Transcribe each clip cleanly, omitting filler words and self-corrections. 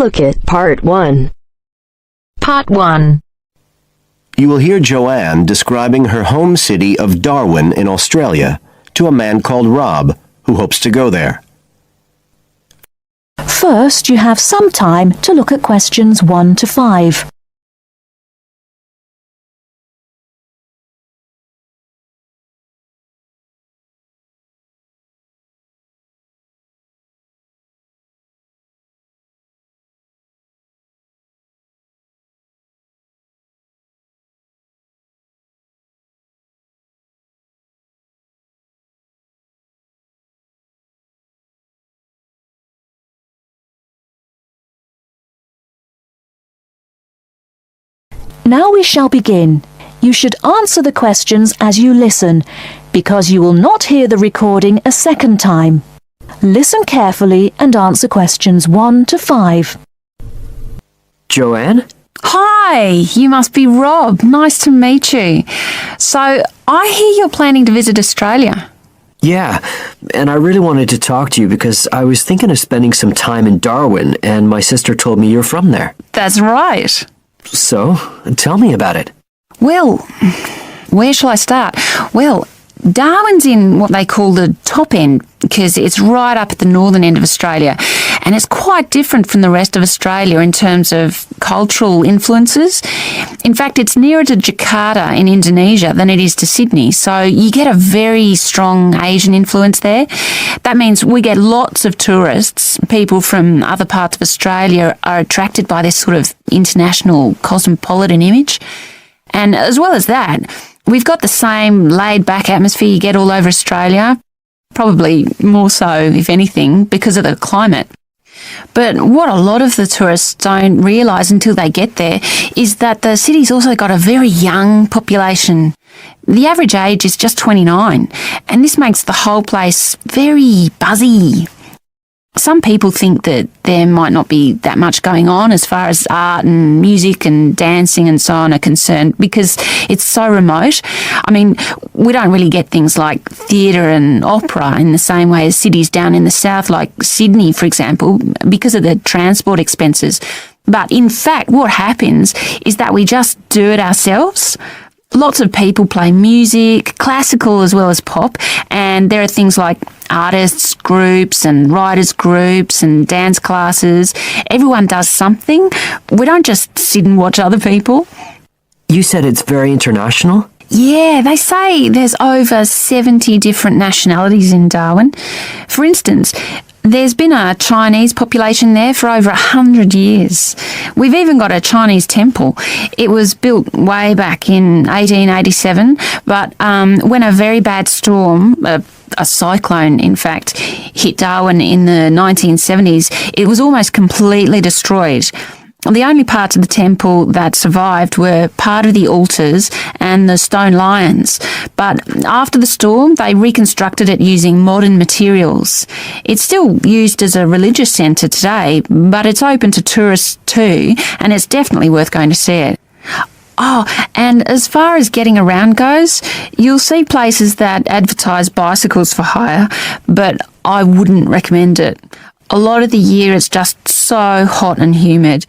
look at Part 1. Part 1. You will hear Joanne describing her home city of Darwin in Australia to a man called Rob, who hopes to go there. First, you have some time to look at questions 1 to 5. Now we shall begin. You should answer the questions as you listen, because you will not hear the recording a second time. Listen carefully and answer questions 1 to 5. Joanne? Hi, you must be Rob. Nice to meet you. So, I hear you're planning to visit Australia. Yeah, and I really wanted to talk to you because I was thinking of spending some time in Darwin, and my sister told me you're from there. That's right. So, tell me about it. Well, where shall I start? Well, Darwin's in what they call the top end because it's right up at the northern end of Australia, and it's quite different from the rest of Australia in terms of cultural influences. In fact, it's nearer to Jakarta in Indonesia than it is to Sydney, so you get a very strong Asian influence there. That means we get lots of tourists. People from other parts of Australia are attracted by this sort of international cosmopolitan image. And as well as that, we've got the same laid-back atmosphere you get all over Australia, probably more so, if anything, because of the climate. But what a lot of the tourists don't realise until they get there is that the city's also got a very young population. The average age is just 29, and this makes the whole place very buzzy. Some people think that there might not be that much going on as far as art and music and dancing and so on are concerned because it's so remote. I mean, we don't really get things like theatre and opera in the same way as cities down in the south like Sydney, for example, because of the transport expenses. But in fact, what happens is that we just do it ourselves. Lots of people play music, classical as well as pop, and there are things like artists groups and writers groups and dance classes. Everyone does something. We don't just sit and watch other people. You said it's very international? Yeah, they say there's over 70 different nationalities in Darwin. For instance, there's been a Chinese population there for over 100 years. We've even got a Chinese temple. It was built way back in 1887, but when a very bad storm, a cyclone in fact, hit Darwin in the 1970s, it was almost completely destroyed. The only parts of the temple that survived were part of the altars and the stone lions. But after the storm, they reconstructed it using modern materials. It's still used as a religious centre today, but it's open to tourists too, and it's definitely worth going to see it. Oh, and as far as getting around goes, you'll see places that advertise bicycles for hire, but I wouldn't recommend it. A lot of the year it's just so hot and humid.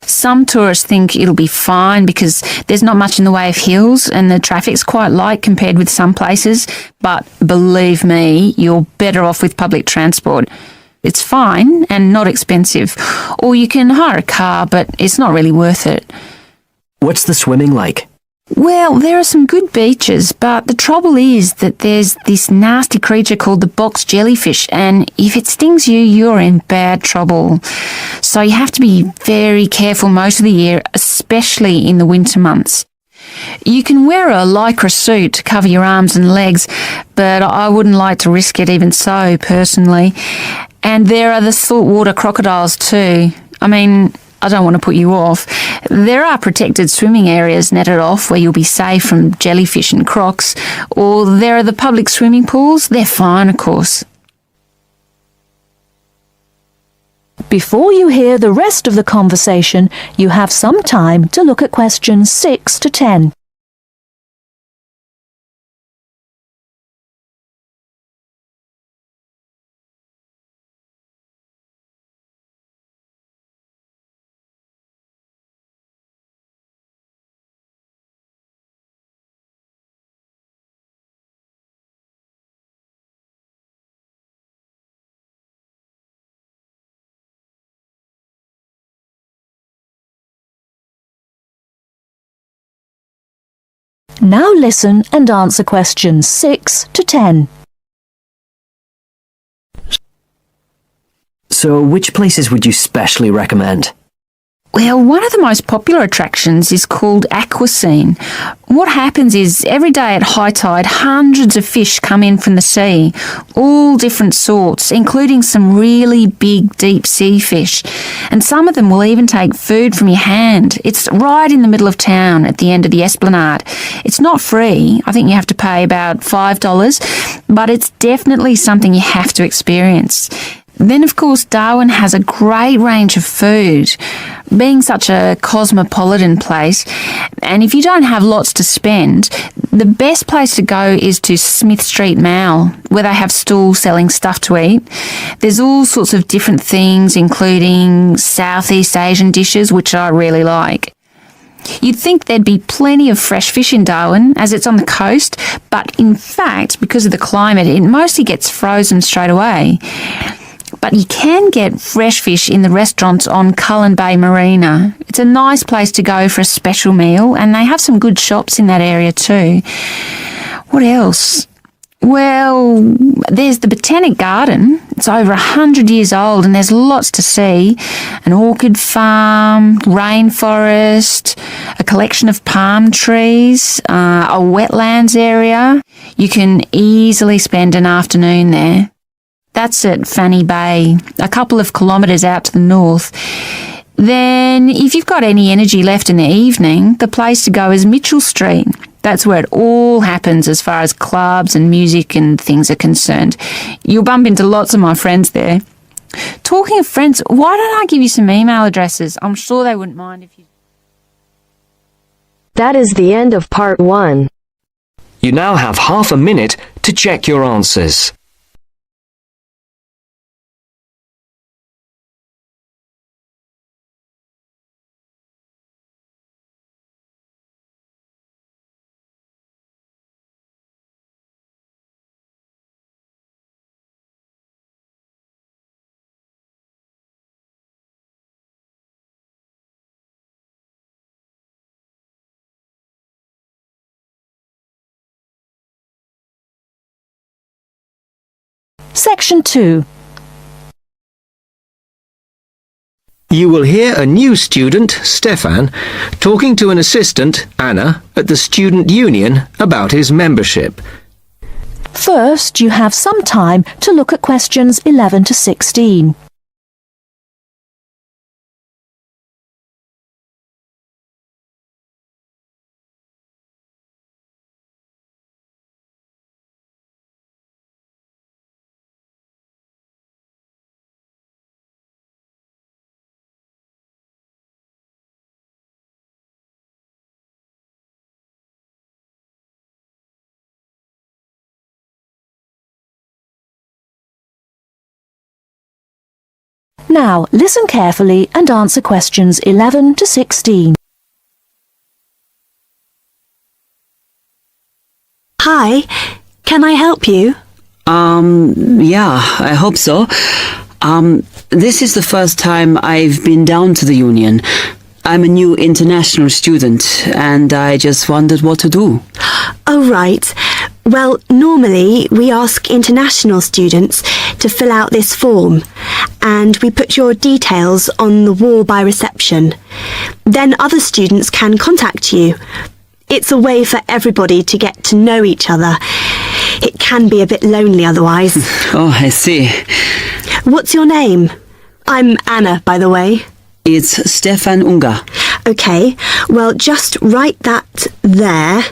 Some tourists think it'll be fine because there's not much in the way of hills and the traffic's quite light compared with some places, but believe me, you're better off with public transport. It's fine and not expensive, or you can hire a car, but it's not really worth it. What's the swimming like? Well, there are some good beaches, but the trouble is that there's this nasty creature called the box jellyfish, and if it stings you, you're in bad trouble. So you have to be very careful most of the year, especially in the winter months. You can wear a lycra suit to cover your arms and legs, but I wouldn't like to risk it even so, personally. And there are the saltwater crocodiles too. I mean, I don't want to put you off. There are protected swimming areas netted off where you'll be safe from jellyfish and crocs, or there are the public swimming pools. They're fine, of course. Before you hear the rest of the conversation, you have some time to look at questions 6 to 10. Now listen and answer questions 6 to 10. So, which places would you specially recommend? Well, one of the most popular attractions is called Aquascene. What happens is every day at high tide, hundreds of fish come in from the sea, all different sorts, including some really big deep sea fish. And some of them will even take food from your hand. It's right in the middle of town at the end of the esplanade. It's not free. I think you have to pay about $5, but it's definitely something you have to experience. Then, of course, Darwin has a great range of food, being such a cosmopolitan place. And if you don't have lots to spend, the best place to go is to Smith Street Mall, where they have stalls selling stuff to eat. There's all sorts of different things, including Southeast Asian dishes, which I really like. You'd think there'd be plenty of fresh fish in Darwin, as it's on the coast, but in fact, because of the climate, it mostly gets frozen straight away. But you can get fresh fish in the restaurants on Cullen Bay Marina. It's a nice place to go for a special meal, and they have some good shops in that area too. What else? Well, there's the Botanic Garden. It's over 100 years old and there's lots to see. An orchid farm, rainforest, a collection of palm trees, a wetlands area. You can easily spend an afternoon there. That's at Fanny Bay, a couple of kilometres out to the north. Then, if you've got any energy left in the evening, the place to go is Mitchell Street. That's where it all happens as far as clubs and music and things are concerned. You'll bump into lots of my friends there. Talking of friends, why don't I give you some email addresses? I'm sure they wouldn't mind if you... That is the end of part 1. You now have half a minute to check your answers. Section 2. You will hear a new student, Stefan, talking to an assistant, Anna, at the student union about his membership. First, you have some time to look at questions 11 to 16. Now, listen carefully and answer questions 11 to 16. Hi, can I help you? Yeah, I hope so. This is the first time I've been down to the union. I'm a new international student, and I just wondered what to do. Oh, right. Well, normally we ask international students to fill out this form, and we put your details on the wall by reception. Then other students can contact you. It's a way for everybody to get to know each other. It can be a bit lonely otherwise. Oh, I see. What's your name? I'm Anna, by the way. It's Stefan Unger. OK, well, just write that there,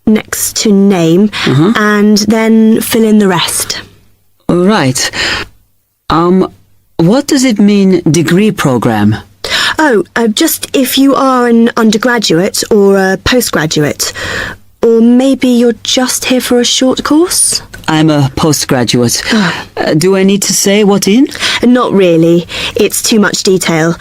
next to name, and then fill in the rest. All right. What does it mean, degree program? Oh, just if you are an undergraduate or a postgraduate. Or maybe you're just here for a short course? I'm a postgraduate. Do I need to say what in? Not really. It's too much detail.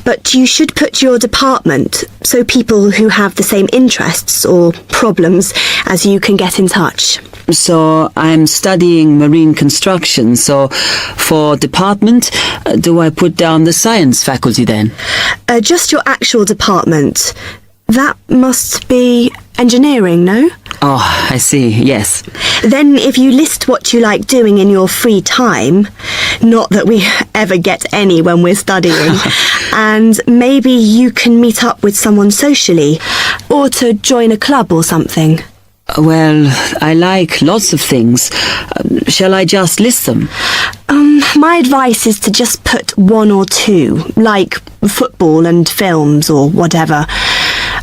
But you should put your department, so people who have the same interests or problems as you can get in touch. So I'm studying marine construction, so for department, do I put down the science faculty then? Just your actual department. That must be engineering, no? Oh, I see, yes. Then if you list what you like doing in your free time, not that we ever get any when we're studying, and maybe you can meet up with someone socially, or to join a club or something. Well, I like lots of things. Shall I just list them? My advice is to just put one or two, like football and films or whatever.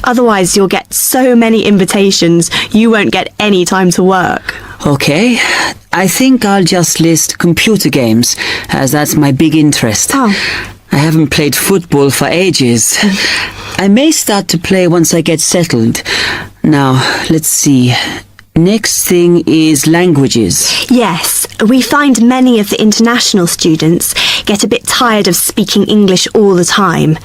Otherwise you'll get so many invitations, you won't get any time to work. Okay, I think I'll just list computer games, as that's my big interest. Oh. I haven't played football for ages. I may start to play once I get settled. Now, let's see. Next thing is languages. Yes, we find many of the international students get a bit tired of speaking English all the time.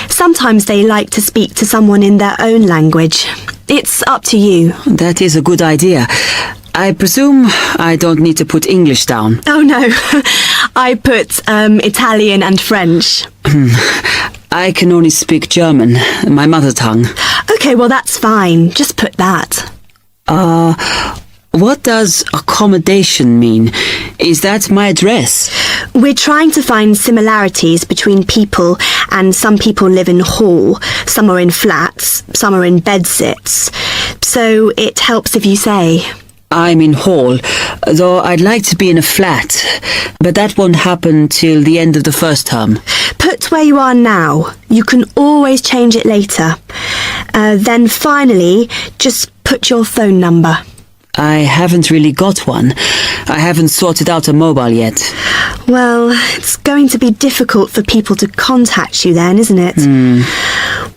Sometimes they like to speak to someone in their own language. It's up to you. That is a good idea. I presume I don't need to put English down. Oh no, I put Italian and French. I can only speak German, my mother tongue. Okay, well that's fine. Just put that. What does accommodation mean? Is that my address? We're trying to find similarities between people, and some people live in hall, some are in flats, some are in bedsits. So it helps if you say. I'm in hall, though I'd like to be in a flat, but that won't happen till the end of the first term. Put where you are now. You can always change it later. Then finally, just put your phone number. I haven't really got one. I haven't sorted out a mobile yet. Well, it's going to be difficult for people to contact you then, isn't it?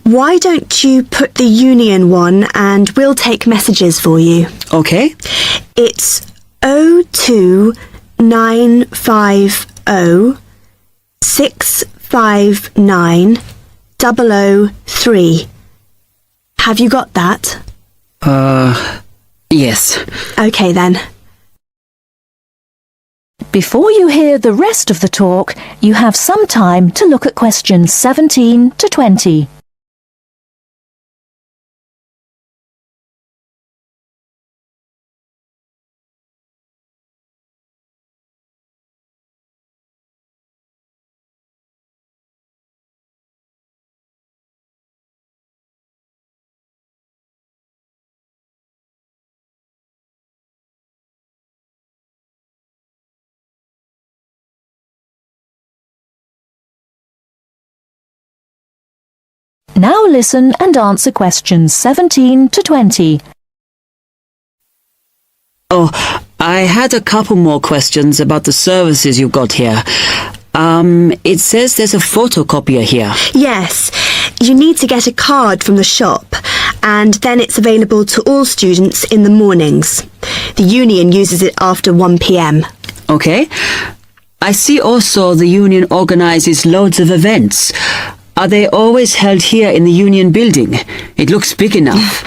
Why don't you put the Union one and we'll take messages for you? Okay. It's 02950 659 003. Have you got that? Yes. Okay then. Before you hear the rest of the talk, you have some time to look at questions 17 to 20. Now listen and answer questions 17 to 20. Oh, I had a couple more questions about the services you've got here. It says there's a photocopier here. Yes, you need to get a card from the shop, and then it's available to all students in the mornings. The Union uses it after 1 p.m. Okay. I see also the Union organizes loads of events. Are they always held here in the Union building? It looks big enough.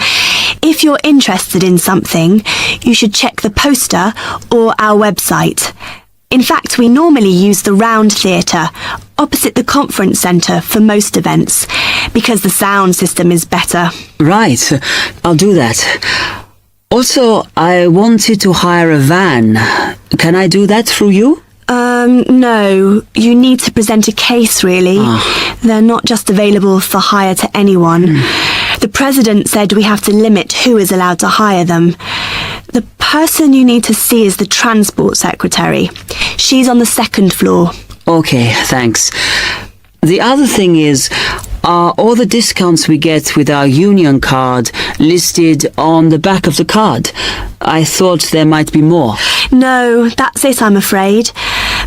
If you're interested in something, you should check the poster or our website. In fact, we normally use the Round Theatre, opposite the conference centre for most events, because the sound system is better. Right. I'll do that. Also, I wanted to hire a van. Can I do that through you? No. You need to present a case, really. They're not just available for hire to anyone. The president said we have to limit who is allowed to hire them. The person you need to see is the transport secretary. She's on the second floor. Okay, thanks. The other thing is, are all the discounts we get with our Union card listed on the back of the card? I thought there might be more. No, that's it, I'm afraid.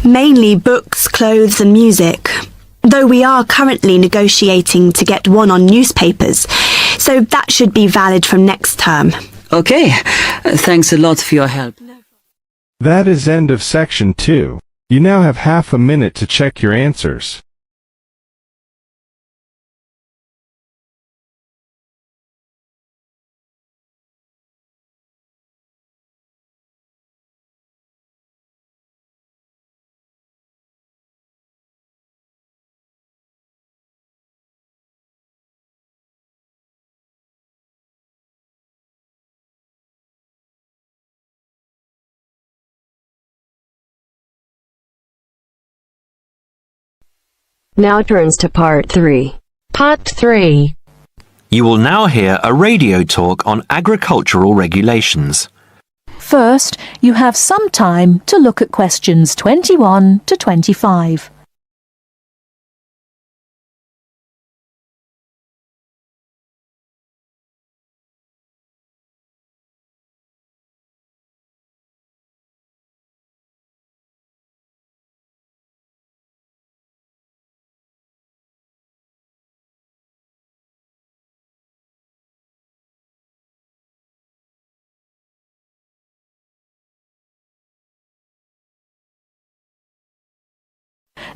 Mainly books, clothes and music. Though we are currently negotiating to get one on newspapers, so that should be valid from next term. Okay, thanks a lot for your help. That is end of section 2. You now have half a minute to check your answers. Now turns to Part 3. Part 3. You will now hear a radio talk on agricultural regulations. First, you have some time to look at questions 21 to 25.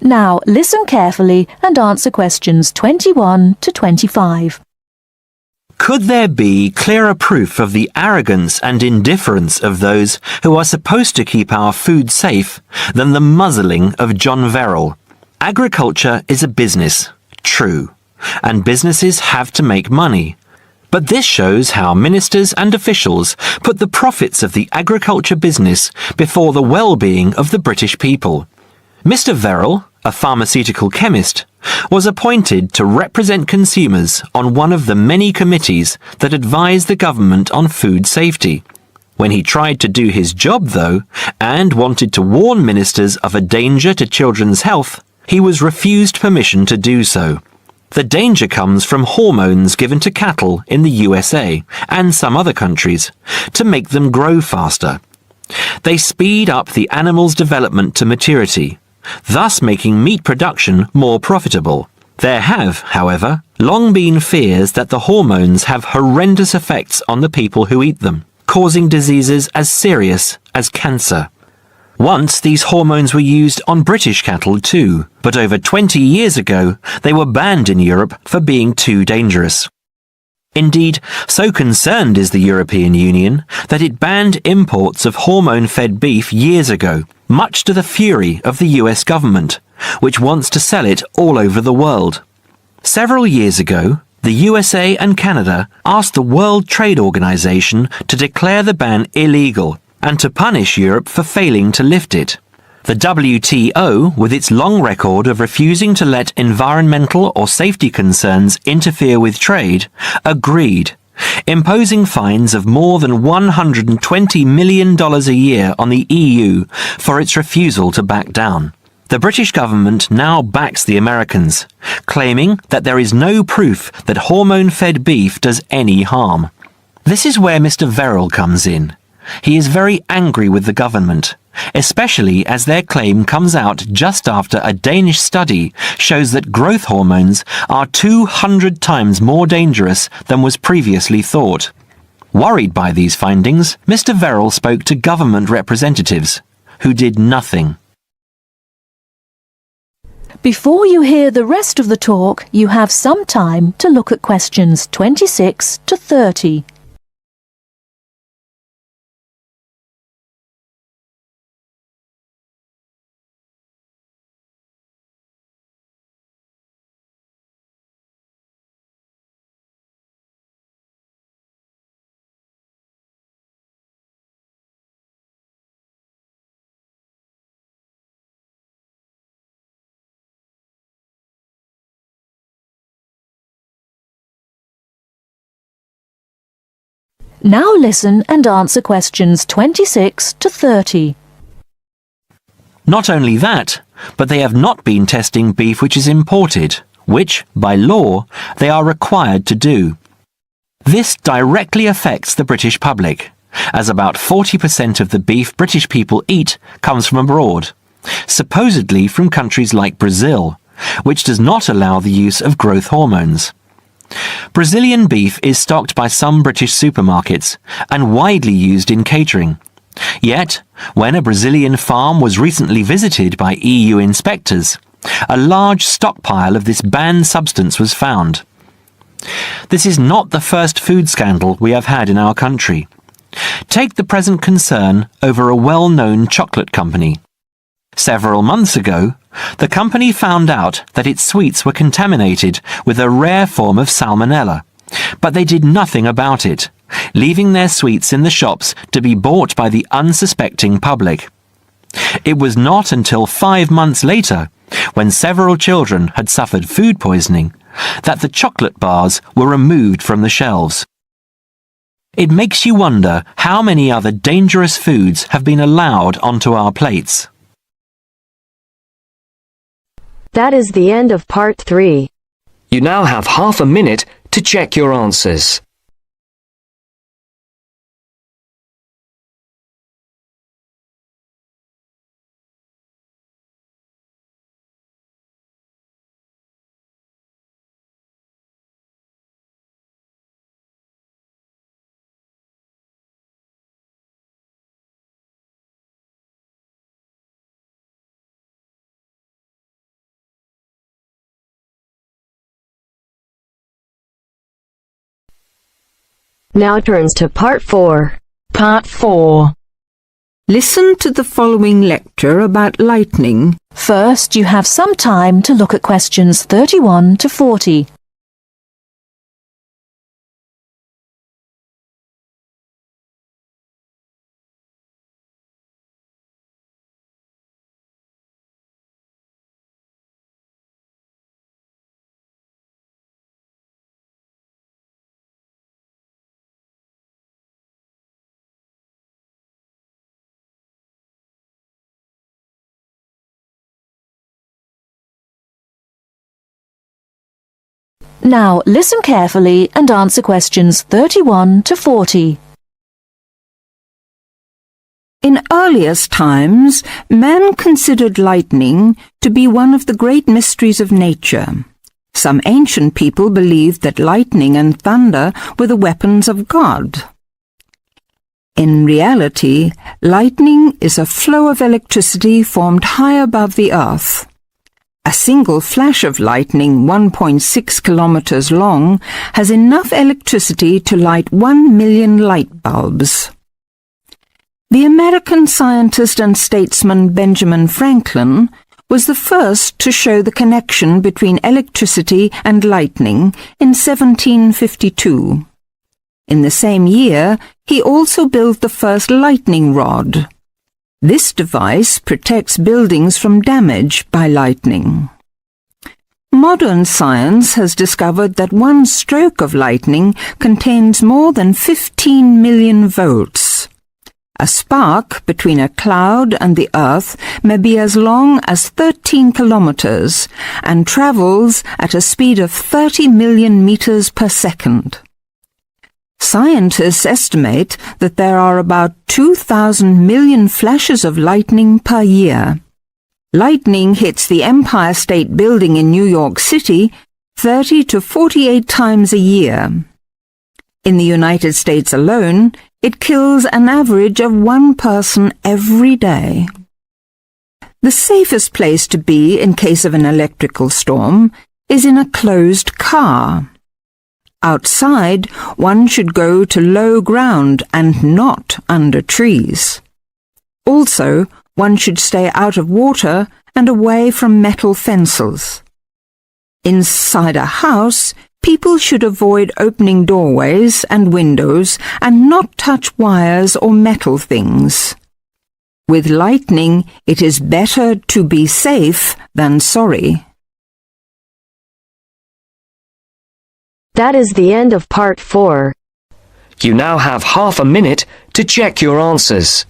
Now listen carefully and answer questions 21 to 25. Could there be clearer proof of the arrogance and indifference of those who are supposed to keep our food safe than the muzzling of John Verrill? Agriculture is a business, true, and businesses have to make money. But this shows how ministers and officials put the profits of the agriculture business before the well-being of the British people. Mr. Verrill, a pharmaceutical chemist, was appointed to represent consumers on one of the many committees that advise the government on food safety. When he tried to do his job, though, and wanted to warn ministers of a danger to children's health, he was refused permission to do so. The danger comes from hormones given to cattle in the USA and some other countries to make them grow faster. They speed up the animal's development to maturity, thus making meat production more profitable. There have, however, long been fears that the hormones have horrendous effects on the people who eat them, causing diseases as serious as cancer. Once these hormones were used on British cattle too, but over 20 years ago they were banned in Europe for being too dangerous. Indeed, so concerned is the European Union that it banned imports of hormone-fed beef years ago, much to the fury of the US government, which wants to sell it all over the world. Several years ago, the USA and Canada asked the World Trade Organization to declare the ban illegal and to punish Europe for failing to lift it. The WTO, with its long record of refusing to let environmental or safety concerns interfere with trade, agreed, imposing fines of more than $120 million a year on the EU for its refusal to back down. The British government now backs the Americans, claiming that there is no proof that hormone-fed beef does any harm. This is where Mr. Verrill comes in. He is very angry with the government, especially as their claim comes out just after a Danish study shows that growth hormones are 200 times more dangerous than was previously thought. Worried by these findings, Mr. Verrill spoke to government representatives, who did nothing. Before you hear the rest of the talk, you have some time to look at questions 26 to 30. Now listen and answer questions 26 to 30. Not only that, but they have not been testing beef which is imported, which, by law, they are required to do. This directly affects the British public, as about 40% of the beef British people eat comes from abroad, supposedly from countries like Brazil, which does not allow the use of growth hormones. Brazilian beef is stocked by some British supermarkets and widely used in catering. Yet, when a Brazilian farm was recently visited by EU inspectors, a large stockpile of this banned substance was found. This is not the first food scandal we have had in our country. Take the present concern over a well-known chocolate company. Several months ago, the company found out that its sweets were contaminated with a rare form of salmonella, but they did nothing about it, leaving their sweets in the shops to be bought by the unsuspecting public. It was not until 5 months later when several children had suffered food poisoning, that the chocolate bars were removed from the shelves. It makes you wonder how many other dangerous foods have been allowed onto our plates. That is the end of part 3. You now have half a minute to check your answers. Now turns to part 4. Part 4. Listen to the following lecture about lightning. First, you have some time to look at questions 31 to 40. Now, listen carefully and answer questions 31 to 40. In earliest times, man considered lightning to be one of the great mysteries of nature. Some ancient people believed that lightning and thunder were the weapons of God. In reality, lightning is a flow of electricity formed high above the earth. A single flash of lightning 1.6 kilometers long has enough electricity to light 1 million light bulbs. The American scientist and statesman Benjamin Franklin was the first to show the connection between electricity and lightning in 1752. In the same year, he also built the first lightning rod. This device protects buildings from damage by lightning. Modern science has discovered that one stroke of lightning contains more than 15 million volts. A spark between a cloud and the earth may be as long as 13 kilometers and travels at a speed of 30 million meters per second. Scientists estimate that there are about 2,000 million flashes of lightning per year. Lightning hits the Empire State Building in New York City 30 to 48 times a year. In the United States alone, it kills an average of 1 person every day. The safest place to be in case of an electrical storm is in a closed car. Outside, one should go to low ground and not under trees. Also, one should stay out of water and away from metal fences. Inside a house, people should avoid opening doorways and windows and not touch wires or metal things. With lightning, it is better to be safe than sorry. That is the end of part 4. You now have half a minute to check your answers.